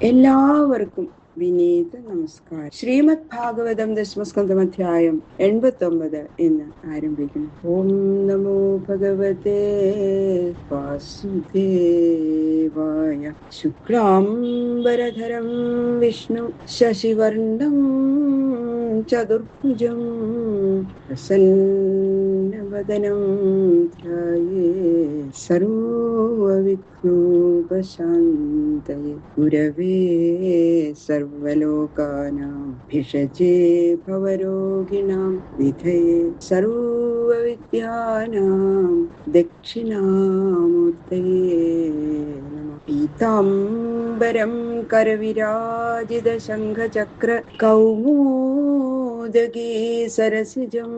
എല്ലാവർക്കും വിനീത നമസ്കാരം. ശ്രീമദ് ഭാഗവതം ദശമസ്കന്ധം അധ്യായം 89 എന്ന് ആരംഭിക്കുന്നു. ഓം നമോ ഭഗവതേ വാസുദേവായ. ശുക്ലാംബരധരം വിഷ്ണു ശശിവർണം ചതുർഭുജം പ്രസന്നവദനം ധ്യായേത് സർവവിഘ്നോപശാന്തയേ. ഗുരവേ സർവലോകാനാം ഭിഷജേ ഭവരോഗിണാം വിധയേ സർവവിദ്യാനാം ദക്ഷിണാമൂർത്തയേ നമഃ. പീതാംബരം കരവിരാജിത ശംഖചക്ര കൗമോദഗീ സരസിജം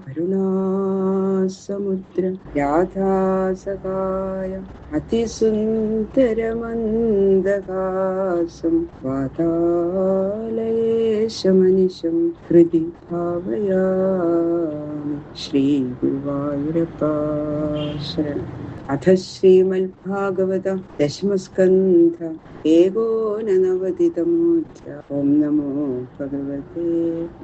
കരുണാസമുദ്ര രാധാസഹായ അതിസുന്ദരമന്ദഹാസം വാതാലയേശമനിശം ഹൃദി ഭാവയാമി. ശ്രീ ഗുരുവായൂരപ്പ ശരണം. അഥ ശ്രീമദ്ഭാഗവത ദശമസ്കന്ധ ഏകോനനവതിതമോऽധ്യായഃ. ഓം നമോ ഭഗവതേ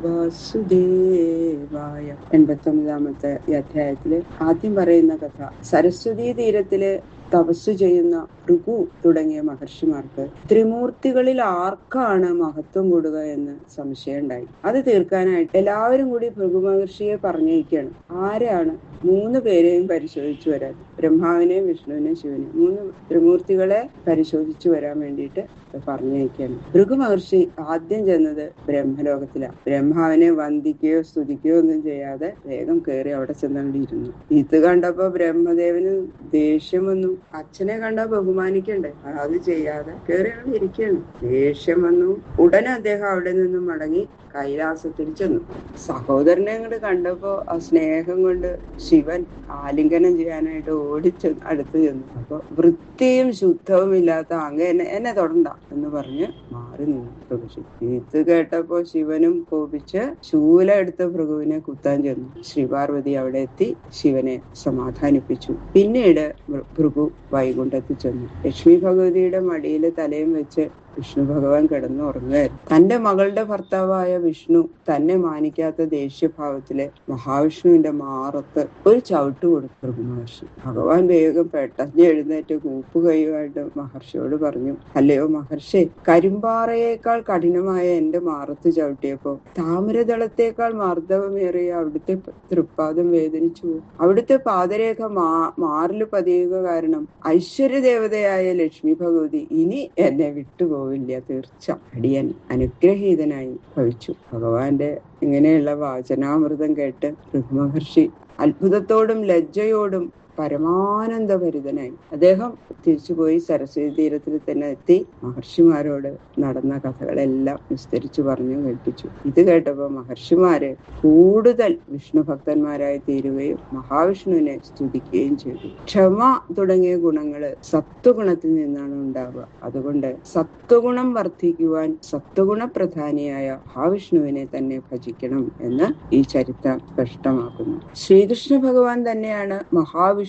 വാസുദേവായ. 89ാമത്തെ അധ്യായത്തില് ആദ്യം പറയുന്ന കഥ, സരസ്വതീ തീരത്തില് തപസ് ചെയ്യുന്ന ഭൃഗു തുടങ്ങിയ മഹർഷിമാർക്ക് ത്രിമൂർത്തികളിൽ ആർക്കാണ് മഹത്വം കൂടുക എന്ന് സംശയം ഉണ്ടായി. അത് തീർക്കാനായിട്ട് എല്ലാവരും കൂടി ഭൃഗു മഹർഷിയെ പറഞ്ഞയക്കുകയാണ്. ആരാണ്? 3 പേരെയും പരിശോധിച്ചു വരാൻ, ബ്രഹ്മാവിനെയും വിഷ്ണുവിനെയും ശിവനെയും 3 ത്രിമൂർത്തികളെ പരിശോധിച്ചു വരാൻ വേണ്ടിയിട്ട് പറഞ്ഞയക്കുകയാണ്. ഭൃഗു മഹർഷി ആദ്യം ചെന്നത് ബ്രഹ്മലോകത്തിലാണ്. ബ്രഹ്മാവിനെ വന്ദിക്കുകയോ സ്തുതിക്കുകയോ ഒന്നും ചെയ്യാതെ വേഗം കയറി അവിടെ ചെന്നണ്ടിരുന്നു. ഇത് കണ്ടപ്പോ ബ്രഹ്മദേവന് ദേഷ്യം വന്നു. അച്ഛനെ കണ്ടാ ബഹുമാനിക്കണ്ടേ, അത് ചെയ്യാതെ കയറി അവിടെ ഇരിക്കുകയാണ്. ദേഷ്യം വന്നു. ഉടനെ അദ്ദേഹം അവിടെ നിന്നും മടങ്ങി കൈലാസത്തിൽ ചെന്നു. സഹോദരനെ അങ്ങോട്ട് കണ്ടപ്പോ ആ സ്നേഹം കൊണ്ട് ശിവൻ ആലിംഗനം ചെയ്യാനായിട്ട് അടുത്ത് ചെന്നു. അപ്പൊ വൃത്തിയും ശുദ്ധവും ഇല്ലാത്ത അങ്ങ് എന്നെ തൊടണ്ട എന്ന് പറഞ്ഞ് മാറി നിന്നു ഭൃഗു. ഇത് കേട്ടപ്പോ ശിവനും കോപിച്ച് ശൂലം എടുത്ത് ഭൃഗുവിനെ കുത്താൻ ചെന്നു. ശ്രീപാർവതി അവിടെ എത്തി ശിവനെ സമാധാനിപ്പിച്ചു. പിന്നീട് ഭൃഗു വൈകുണ്ഠത്തിൽ ചെന്നു. ലക്ഷ്മി ഭഗവതിയുടെ മടിയിൽ തലയും വെച്ച് വിഷ്ണു ഭഗവാൻ കിടന്നു ഉറങ്ങുകയായിരുന്നു. തന്റെ മകളുടെ ഭർത്താവായ വിഷ്ണു തന്നെ മാനിക്കാത്ത ദേഷ്യഭാവത്തിലെ മഹാവിഷ്ണുവിന്റെ മാറത്ത് ഒരു ചവിട്ട് കൊടുത്തു ഭൃഗു മഹർഷി. ഭഗവാൻ വേഗം പെട്ടെന്ന് എഴുന്നേറ്റ് കൂപ്പുകൈയുമായിട്ട് മഹർഷിയോട് പറഞ്ഞു, അല്ലയോ മഹർഷി, കരിമ്പാറയേക്കാൾ കഠിനമായ എന്റെ മാറത്ത് ചവിട്ടിയപ്പോ താമരദളത്തേക്കാൾ മാർദ്ദവമേറിയ അവിടുത്തെ തൃപ്പാദം വേദനിച്ചു. അവിടുത്തെ പാദരേഖ മാറില് പതിയുക കാരണം ഐശ്വര്യദേവതയായ ലക്ഷ്മി ഭഗവതി ഇനി എന്നെ വിട്ടുപോകും. തീർച്ച അടിയൻ അനുഗ്രഹീതനായി ഭവിച്ചു. ഭഗവാന്റെ ഇങ്ങനെയുള്ള വാചനാമൃതം കേട്ട് ഭൃഗു മഹർഷി അത്ഭുതത്തോടും ലജ്ജയോടും പരമാനന്ദഭരിതനായി. അദ്ദേഹം തിരിച്ചുപോയി സരസ്വതി തീരത്തിൽ തന്നെ എത്തി മഹർഷിമാരോട് നടന്ന കഥകളെല്ലാം വിസ്തരിച്ചു പറഞ്ഞു കേൾപ്പിച്ചു. ഇത് കേട്ടപ്പോ മഹർഷിമാര് കൂടുതൽ വിഷ്ണു ഭക്തന്മാരായി തീരുകയും മഹാവിഷ്ണുവിനെ സ്തുതിക്കുകയും ചെയ്തു. ക്ഷമ തുടങ്ങിയ ഗുണങ്ങള് സത്വഗുണത്തിൽ നിന്നാണ് ഉണ്ടാവുക. അതുകൊണ്ട് സത്വഗുണം വർദ്ധിക്കുവാൻ സത്വഗുണ പ്രധാനിയായ മഹാവിഷ്ണുവിനെ തന്നെ ഭജിക്കണം എന്ന് ഈ ചരിത്രം സ്പഷ്ടമാക്കുന്നു. ശ്രീകൃഷ്ണ ഭഗവാൻ തന്നെയാണ് മഹാവിഷ്ണു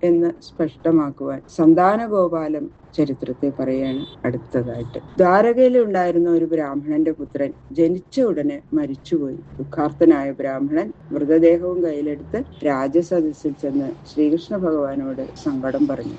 എന്ന് സ്പഷ്ടമാക്കുവാൻ സന്താനഗോപാലം ചരിത്രത്തെ പറയാണ് അടുത്തതായിട്ട്. ദ്വാരകയിൽ ഉണ്ടായിരുന്ന ഒരു ബ്രാഹ്മണന്റെ പുത്രൻ ജനിച്ച ഉടനെ മരിച്ചുപോയി. ദുഃഖാർത്തനായ ബ്രാഹ്മണൻ മൃതദേഹവും കയ്യിലെടുത്ത് രാജസദസ്സിൽ ചെന്ന് ശ്രീകൃഷ്ണ ഭഗവാനോട് സങ്കടം പറഞ്ഞു.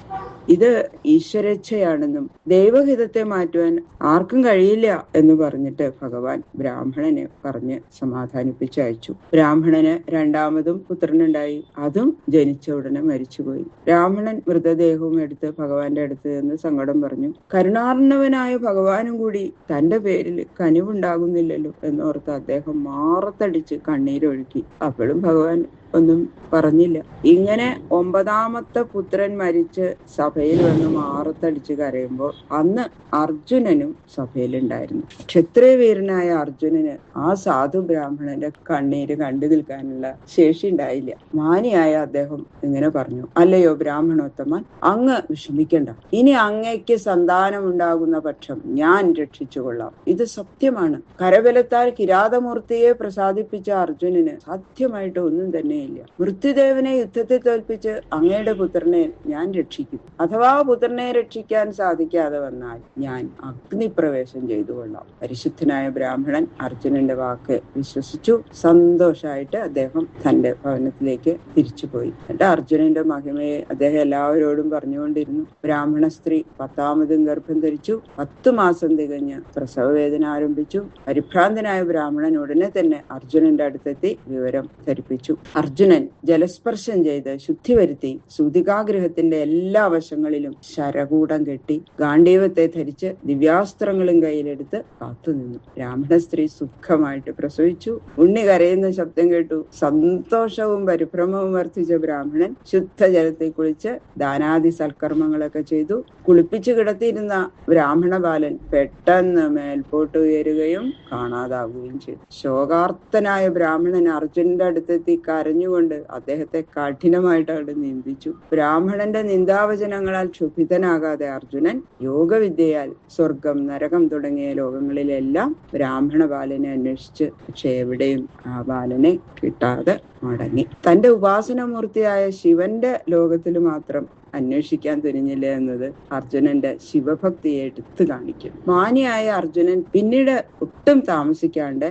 ഇത് ഈശ്വരേച്ഛയാണെന്നും ദൈവഹിതത്തെ മാറ്റുവാൻ ആർക്കും കഴിയില്ല എന്ന് പറഞ്ഞിട്ട് ഭഗവാൻ ബ്രാഹ്മണനെ പറഞ്ഞ് സമാധാനിപ്പിച്ചയച്ചു. ബ്രാഹ്മണന് രണ്ടാമതും പുത്രനുണ്ടായി. അതും ജനിച്ച ഉടനെ മരിച്ചുപോയി. ബ്രാഹ്മണൻ മൃതദേഹവും എടുത്ത് ഭഗവാന്റെ അടുത്ത് നിന്ന് സങ്കടം പറഞ്ഞു. കരുണാർണവനായ ഭഗവാനും കൂടി തന്റെ പേരിൽ കനിവുണ്ടാകുന്നില്ലല്ലോ എന്നോർത്ത് അദ്ദേഹം മാറത്തടിച്ച് കണ്ണീരൊഴുക്കി. അപ്പോഴും ഭഗവാൻ ഒന്നും പറഞ്ഞില്ല. ഇങ്ങനെ 9ാമത്തെ പുത്രൻ മരിച്ച് സഭയിൽ വന്ന് മാറത്തടിച്ച് കരയുമ്പോൾ അന്ന് അർജുനനും സഭയിലുണ്ടായിരുന്നു. ക്ഷത്രിയ വീരനായ അർജുനന് ആ സാധു ബ്രാഹ്മണന്റെ കണ്ണീര് കണ്ടു നിൽക്കാനുള്ള ശേഷി ഉണ്ടായില്ല. മാനിയായ അദ്ദേഹം ഇങ്ങനെ പറഞ്ഞു, അല്ലയോ ബ്രാഹ്മണോത്തമൻ, അങ്ങ് വിഷമിക്കണ്ട. ഇനി അങ്ങയ്ക്ക് സന്താനമുണ്ടാകുന്ന പക്ഷം ഞാൻ രക്ഷിച്ചുകൊള്ളാം. ഇത് സത്യമാണ്. കരബലത്താൽ കിരാതമൂർത്തിയെ പ്രസാദിപ്പിച്ച അർജുനന് സാധ്യമായിട്ട് ഒന്നും തന്നെ തന്നെയില്ല. മൃത്യുദേവനെ യുദ്ധത്തെ തോൽപ്പിച്ച് അങ്ങയുടെ പുത്രനെ ഞാൻ രക്ഷിക്കും. അഥവാ പുത്രനെ രക്ഷിക്കാൻ സാധിക്കാതെ വന്നാൽ ഞാൻ അഗ്നിപ്രവേശം ചെയ്തു കൊള്ളാം. പരിശുദ്ധനായ ബ്രാഹ്മണൻ അർജുനന്റെ വാക്ക് വിശ്വസിച്ചു. സന്തോഷമായിട്ട് അദ്ദേഹം തന്റെ ഭവനത്തിലേക്ക് തിരിച്ചുപോയി. എന്നിട്ട് അർജുനന്റെ മഹിമയെ അദ്ദേഹം എല്ലാവരോടും പറഞ്ഞുകൊണ്ടിരുന്നു. ബ്രാഹ്മണ സ്ത്രീ 10ാമതും ഗർഭം ധരിച്ചു. 10 മാസം തികഞ്ഞ് പ്രസവവേദന ആരംഭിച്ചു. പരിഭ്രാന്തനായ ബ്രാഹ്മണൻ ഉടനെ തന്നെ അർജുനന്റെ അടുത്തെത്തി വിവരം ധരിപ്പിച്ചു. അർജുനൻ ജലസ്പർശം ചെയ്ത് ശുദ്ധി വരുത്തി സൂതികാഗ്രഹത്തിന്റെ എല്ലാ വശങ്ങളിലും ശരകൂടം കെട്ടി ഗാണ്ഡീവത്തെ ധരിച്ച് ദിവ്യാസ്ത്രങ്ങളും കയ്യിലെടുത്ത് കാത്തുനിന്നു. ബ്രാഹ്മണ സ്ത്രീ സുഖമായിട്ട് പ്രസവിച്ചു. ഉണ്ണി കരയുന്ന ശബ്ദം കേട്ടു. സന്തോഷവും പരിഭ്രമവും വർദ്ധിച്ച ബ്രാഹ്മണൻ ശുദ്ധജലത്തിൽ കുളിച്ച് ദാനാദി സൽക്കർമ്മങ്ങളൊക്കെ ചെയ്തു. കുളിപ്പിച്ചു കിടത്തിയിരുന്ന ബ്രാഹ്മണ ബാലൻ പെട്ടെന്ന് മേൽപോട്ട് ഉയരുകയും കാണാതാവുകയും ചെയ്തു. ശോകാർത്തനായ ബ്രാഹ്മണൻ അർജുനന്റെ അടുത്തെത്തി കരഞ്ഞുകൊണ്ട് അദ്ദേഹത്തെ കഠിനമായിട്ട് അവിടെ നിന്ദിച്ചു. ബ്രാഹ്മണന്റെ നിന്ദാവചനങ്ങളാൽ ക്ഷുഭിതനാകാതെ അർജുനൻ യോഗവിദ്യയാൽ സ്വർഗം, നരകം തുടങ്ങിയ ലോകങ്ങളിലെല്ലാം ബ്രാഹ്മണ ബാലനെ അന്വേഷിച്ച് പക്ഷെ എവിടെയും ആ ബാലനെ കിട്ടാതെ മടങ്ങി. തന്റെ ഉപാസനമൂർത്തിയായ ശിവന്റെ ലോകത്തിൽ മാത്രം അന്വേഷിക്കാൻ തുനിഞ്ഞില്ല എന്നത് അർജുനന്റെ ശിവഭക്തിയെ എടുത്തു കാണിക്കും. മാനിയായ അർജുനൻ പിന്നീട് ഒട്ടും താമസിക്കാണ്ട്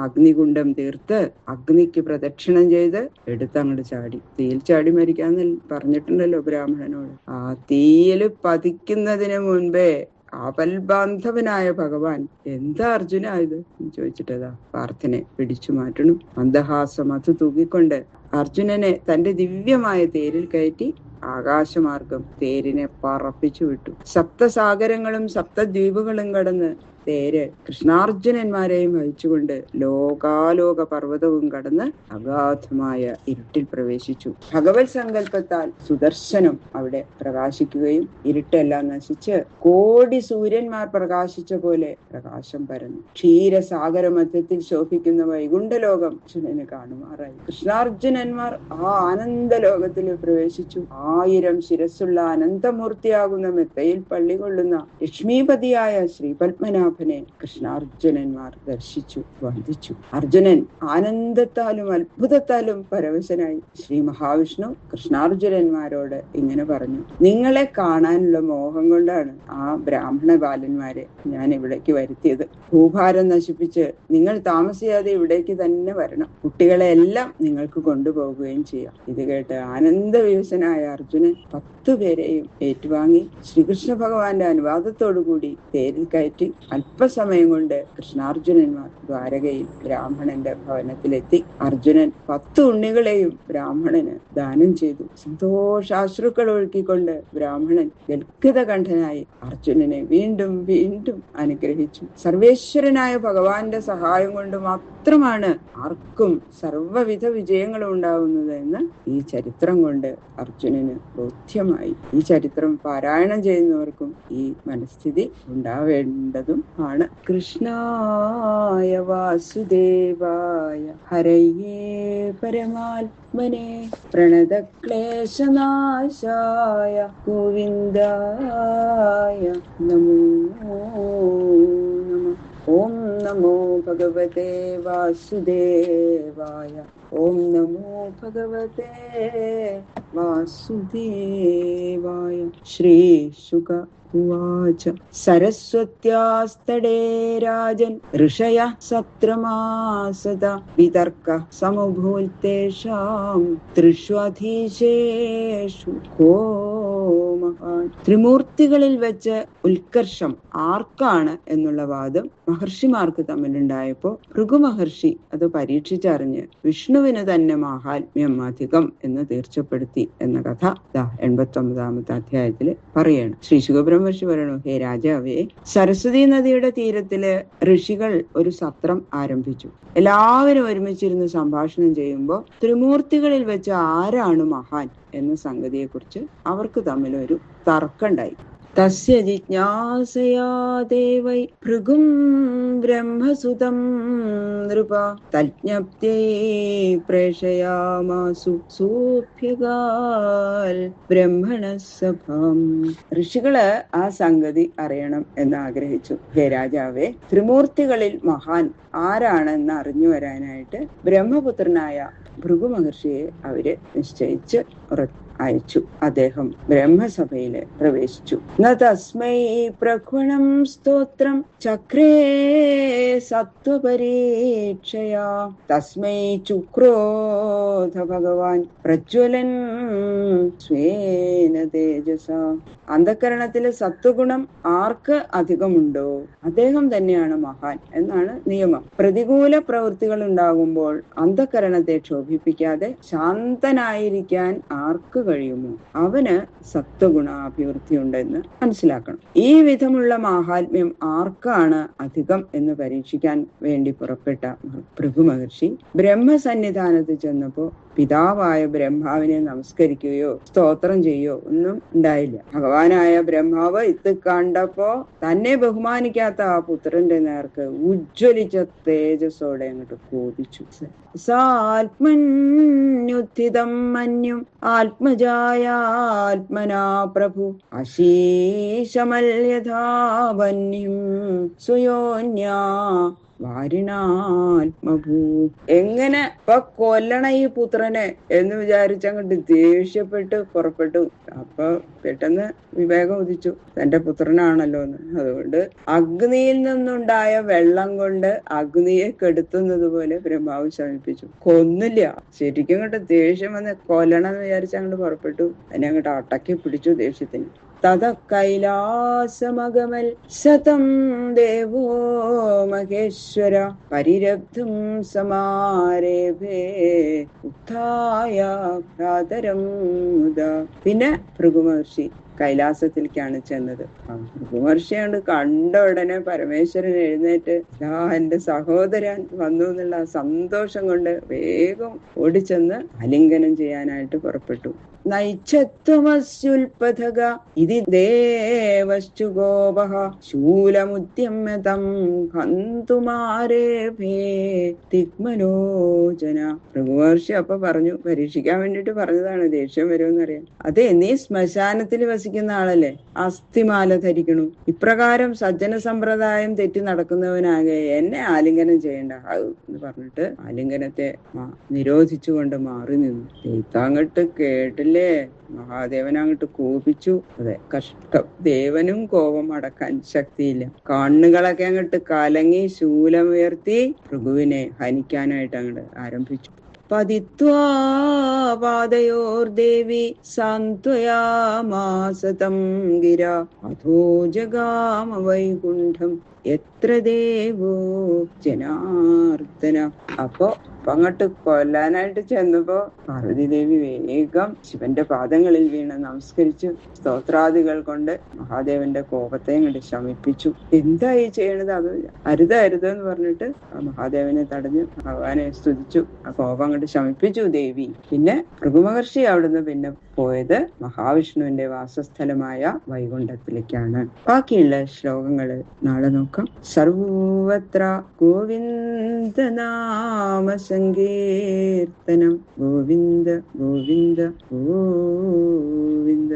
അഗ്നികുണ്ഡം തീർത്ത് അഗ്നിക്ക് പ്രദക്ഷിണം ചെയ്ത് എടുത്തങ്ങോട്ട് ചാടി. തീയിൽ ചാടി മരിക്കാന്ന് പറഞ്ഞിട്ടുണ്ടല്ലോ ബ്രാഹ്മണനോട്. ആ തീയിൽ പതിക്കുന്നതിന് മുൻപേ ആപൽബാന്ധവനായ ഭഗവാൻ എന്താ അർജുന ഇത് ചോദിച്ചിട്ടതാ പാർത്ഥനെ പിടിച്ചു മാറ്റണം. മന്ദഹാസം അത് തൂക്കിക്കൊണ്ട് അർജുനനെ തന്റെ ദിവ്യമായ തേരിൽ കയറ്റി ആകാശമാർഗം തേരിനെ പറപ്പിച്ചു വിട്ടു. സപ്തസാഗരങ്ങളും സപ്തദ്വീപുകളും കടന്ന് തേര് കൃഷ്ണാർജുനന്മാരെയും വഹിച്ചുകൊണ്ട് ലോകാലോക പർവ്വതവും കടന്ന് അഗാധമായ ഇരുട്ടിൽ പ്രവേശിച്ചു. ഭഗവത് സങ്കല്പത്താൽ സുദർശനം അവിടെ പ്രകാശിക്കുകയും ഇരുട്ടെല്ലാം നശിച്ച് കോടി സൂര്യന്മാർ പ്രകാശിച്ച പോലെ പ്രകാശം പരന്നു. ക്ഷീരസാഗര മധ്യത്തിൽ ശോഭിക്കുന്ന വൈകുണ്ഠലോകം അർജുനന് കാണുമാറായി. കൃഷ്ണാർജുനന്മാർ ആ ആനന്ദ ലോകത്തിൽ പ്രവേശിച്ചു. 1000 ശിരസ്സുള്ള അനന്തമൂർത്തിയാകുന്ന മെത്തയിൽ പള്ളികൊള്ളുന്ന ലക്ഷ്മീപതിയായ ശ്രീപത്മനാഭ കൃഷ്ണാർജുനന്മാർ ദർശിച്ചു, വന്ദിച്ചു. അർജുനൻ ആനന്ദത്താലും അത്ഭുതത്താലും പരവശനായി. ശ്രീ മഹാവിഷ്ണു കൃഷ്ണാർജുനന്മാരോട് ഇങ്ങനെ പറഞ്ഞു: നിങ്ങളെ കാണാനുള്ള മോഹം കൊണ്ടാണ് ആ ബ്രാഹ്മണ ബാലന്മാരെ ഞാൻ ഇവിടേക്ക് വരുത്തിയത്. ഭൂഭാരം നശിപ്പിച്ച് നിങ്ങൾ താമസിയാതെ ഇവിടേക്ക് തന്നെ വരണം. കുട്ടികളെ എല്ലാം നിങ്ങൾക്ക് കൊണ്ടുപോകുകയും ചെയ്യാം. ഇത് കേട്ട് ആനന്ദവിവശനായ അർജുനൻ 10 പേരെയും ഏറ്റുവാങ്ങി ശ്രീകൃഷ്ണ ഭഗവാന്റെ അനുവാദത്തോടുകൂടി തേരിൽ കയറ്റി അല്പസമയം കൊണ്ട് കൃഷ്ണാർജുനന്മാർ ദ്വാരകയിൽ ബ്രാഹ്മണന്റെ ഭവനത്തിലെത്തി. അർജുനൻ 10 ഉണ്ണികളെയും ബ്രാഹ്മണന് ദാനം ചെയ്തു. സന്തോഷാശ്രുക്കൾ ഒഴുക്കിക്കൊണ്ട് ബ്രാഹ്മണൻ ഗദ്ഗദകണ്ഠനായി അർജുനനെ വീണ്ടും വീണ്ടും അനുഗ്രഹിച്ചു. സർവേശ്വരനായ ഭഗവാന്റെ സഹായം കൊണ്ട് മാത്രമാണ് ആർക്കും സർവ്വവിധ വിജയങ്ങളും ഉണ്ടാവുന്നത് എന്ന് ഈ ചരിത്രം കൊണ്ട് അർജുനന് ബോധ്യമായി. ഈ ചരിത്രം പാരായണം ചെയ്യുന്നവർക്കും ഈ മനസ്ഥിതി ഉണ്ടാവേണ്ടതും ആണ്. കൃഷ്ണായ വാസുദേവായ ഹരയേ പരമാത്മനെ പ്രണതക്ലേശനാശായ ഗോവിന്ദായ നമോ നമഃ. ഓം നമോ ഭഗവതേ വാസുദേവായ. ഓം നമോ ഭഗവതേ വാസുദേവായ. ശ്രീ ശുക ഉവാച: സരസ്വത്യാസ്തടേ രാജൻ ഋഷയ സത്രമാസത വിതർക്ക സമുഭൂൽതേഷാം ത്രിഷ്വധീശേഷു കോ മഹാൻ. ത്രിമൂർത്തികളിൽ വെച്ച് ഉത്കർഷം ആർക്കാണ് എന്നുള്ള വാദം മഹർഷിമാർക്ക് തമ്മിലുണ്ടായപ്പോ ഭൃഗുമഹർഷി അത് പരീക്ഷിച്ചറിഞ്ഞ് വിഷ്ണുവിന് തന്നെ മാഹാത്മ്യം അധികം എന്ന് തീർച്ചപ്പെടുത്തി എന്ന കഥ 89ാമത്തെ അധ്യായത്തില് പറയാണ്. ശ്രീ ശുകബ്രഹ്മർഷി പറയണു: ഹേ രാജാവേ, സരസ്വതി നദിയുടെ തീരത്തില് ഋഷികൾ ഒരു സത്രം ആരംഭിച്ചു. എല്ലാവരും ഒരുമിച്ചിരുന്ന് സംഭാഷണം ചെയ്യുമ്പോൾ ത്രിമൂർത്തികളിൽ വെച്ച് ആരാണ് മഹാൻ എന്ന സംഗതിയെ കുറിച്ച് അവർക്ക് തമ്മിലൊരു തർക്കമുണ്ടായി. തസ്യ ജിജ്ഞാസയാ ദേവൈ ഭൃഗും ബ്രഹ്മസുതം നൃപ തജ്ഞപ്തൈ പ്രേഷയാമാസു സൂഭ്യകാൽ ബ്രഹ്മണസഭം. ഋഷികള് ആ സംഗതി അറിയണം എന്ന് ആഗ്രഹിച്ചു. ഹേ രാജാവേ, ത്രിമൂർത്തികളിൽ മഹാൻ ആരാണെന്ന് അറിഞ്ഞു വരാനായിട്ട് ബ്രഹ്മപുത്രനായ ഭൃഗു മഹർഷിയെ അവര് നിശ്ചയിച്ച് അയച്ചു. അദ്ദേഹം ബ്രഹ്മസഭയില് പ്രവേശിച്ചു. ന തസ്മൈ പ്രഘ്വണം സ്തോത്രം ചക്രേ സത്വപരീക്ഷയാ തസ്മൈ ചുക്രോധ ഭഗവാൻ പ്രജ്വലൻ സ്വേന തേജസ. അന്ധകരണത്തിലെ സത്വഗുണം ആർക്ക് അധികമുണ്ടോ അദ്ദേഹം തന്നെയാണ് മഹാൻ എന്നാണ് നിയമം. പ്രതികൂല പ്രവൃത്തികൾ ഉണ്ടാകുമ്പോൾ അന്ധകരണത്തെ ക്ഷോഭിപ്പിക്കാതെ ശാന്തനായിരിക്കാൻ ആർക്ക് കഴിയുമോ അവന് സത്വഗുണാഭിവൃദ്ധി ഉണ്ടെന്ന് മനസ്സിലാക്കണം. ഈ വിധമുള്ള മാഹാത്മ്യം ആർക്കാണ് അധികം എന്ന് പരീക്ഷിക്കാൻ വേണ്ടി പുറപ്പെട്ട ഭൃഗു മഹർഷി ബ്രഹ്മസന്നിധാനത്ത് ചെന്നപ്പോ പിതാവായ ബ്രഹ്മാവിനെ നമസ്കരിക്കുകയോ സ്തോത്രം ചെയ്യുകയോ ഒന്നും ഉണ്ടായില്ല. ഭഗവാനായ ബ്രഹ്മാവ് ഇത് കണ്ടപ്പോ തന്നെ ബഹുമാനിക്കാത്ത ആ പുത്രന്റെ നേർക്ക് ഉജ്ജ്വലിച്ച തേജസ്സോടെ അങ്ങോട്ട് കോപിച്ചു. സാത്മന്യുത്ഥിതം മന്യും ആത്മജായാത്മനാ പ്രഭു അശീശമല്യഥാവന്യം സുയോന്യാ വാരിണാത്മഭൂ. എങ്ങനെ ഇപ്പൊ കൊല്ലണ ഈ പുത്രനെ എന്ന് വിചാരിച്ചങ്ങോട്ട് ദേഷ്യപ്പെട്ട് പുറപ്പെട്ടു. അപ്പൊ പെട്ടെന്ന് വിവേകം ഉദിച്ചു, തന്റെ പുത്രനാണല്ലോ എന്ന്. അതുകൊണ്ട് അഗ്നിയിൽ നിന്നുണ്ടായ വെള്ളം കൊണ്ട് അഗ്നിയെ കെടുത്തുന്നത് പോലെ ബ്രഹ്മാവ് ശമിപ്പിച്ചു. കൊന്നില്ല, ശരിക്കും അങ്ങോട്ട് ദേഷ്യം വന്ന് കൊല്ലണം എന്ന് വിചാരിച്ച് അങ്ങോട്ട് പുറപ്പെട്ടു. അതിനെ അങ്ങോട്ട് അടക്കി പിടിച്ചു ദേഷ്യത്തിന്. തത കൈലാസമഗമൽ ശതം ദേവോ മഹേശ്വര പരിരബ്ധം സമാരേഭേ ഉത്ഥായ ഭ്രാതരം മുദ. പിന്നെ ഭൃഗുമഹർഷി കൈലാസത്തിലേക്കാണ് ചെന്നത്. ഭൃഗുമഹർഷിയാണ് കണ്ട ഉടനെ പരമേശ്വരൻ എഴുന്നേറ്റ് എന്റെ സഹോദരൻ വന്നു എന്നുള്ള സന്തോഷം കൊണ്ട് വേഗം ഓടിച്ചെന്ന് ആലിംഗനം ചെയ്യാനായിട്ട് പുറപ്പെട്ടു. നൈച്ഛത്വമസ്യുൽപഥക ഇതി ദേവശ്ചു ഗോപഃ ശൂലമുദ്യമ്യതം ഹന്തുമാരേഭേ തിഗ്മലോചന. ഭൃഗുമഹർഷി അപ്പൊ പറഞ്ഞു, പരീക്ഷിക്കാൻ വേണ്ടിട്ട് പറഞ്ഞതാണ്, ദേഷ്യം വരുമെന്നറിയാം. അതെ, നീ ശ്മശാനത്തിൽ വസിക്കുന്ന ആളല്ലേ, അസ്ഥിമാല ധരിക്കണു. ഇപ്രകാരം സജ്ജന സമ്പ്രദായം തെറ്റി നടക്കുന്നവനാകെ എന്നെ ആലിംഗനം ചെയ്യണ്ട എന്ന് പറഞ്ഞിട്ട് ആലിംഗനത്തെ നിരോധിച്ചുകൊണ്ട് മാറി നിന്നു. അങ്ങോട്ട് കേട്ടില്ല, മഹാദേവൻ അങ്ങോട്ട് കോപിച്ചു. അതെ, കഷ്ടം. ദേവനും കോപം അടക്കാൻ ശക്തിയില്ല. കണ്ണുകളൊക്കെ അങ്ങോട്ട് കലങ്ങി ശൂലമുയർത്തി ഭൃഗുവിനെ ഹനിക്കാനായിട്ട് അങ്ങോട്ട് ആരംഭിച്ചു. പതിത്വാ പാദയോർദേവി സാന്ത്വയാമാസതം ഗിര അധോ ജഗാമ വൈകുണ്ഠം എത്ര ദേവോ ജനാർദ്ദന. അപ്പൊ അങ്ങോട്ട് കൊല്ലാനായിട്ട് ചെന്നപ്പോ പാർവതി ദേവി വേഗം ശിവന്റെ പാദങ്ങളിൽ വീണ് നമസ്കരിച്ചു. സ്തോത്രാദികൾ കൊണ്ട് മഹാദേവന്റെ കോപത്തെ അങ്ങോട്ട് ശമിപ്പിച്ചു. എന്തായി ചെയ്യണത്, അത് അരുതെന്ന് പറഞ്ഞിട്ട് ആ മഹാദേവനെ തടഞ്ഞു ഭഗവാനെ സ്തുതിച്ചു. ആ കോപം അങ്ങോട്ട് ശമിപ്പിച്ചു ദേവി. പിന്നെ ഭൃഗുമഹർഷി അവിടുന്ന് പിന്നെ പോയത് മഹാവിഷ്ണുവിന്റെ വാസസ്ഥലമായ വൈകുണ്ഠത്തിലേക്കാണ്. ബാക്കിയുള്ള ശ്ലോകങ്ങള് നാളെ നോക്കാം. സർവത്ര ഗോവിന്ദ നാമ സങ്കീർത്തനം. ഗോവിന്ദ ഗോവിന്ദ ഗോവിന്ദ.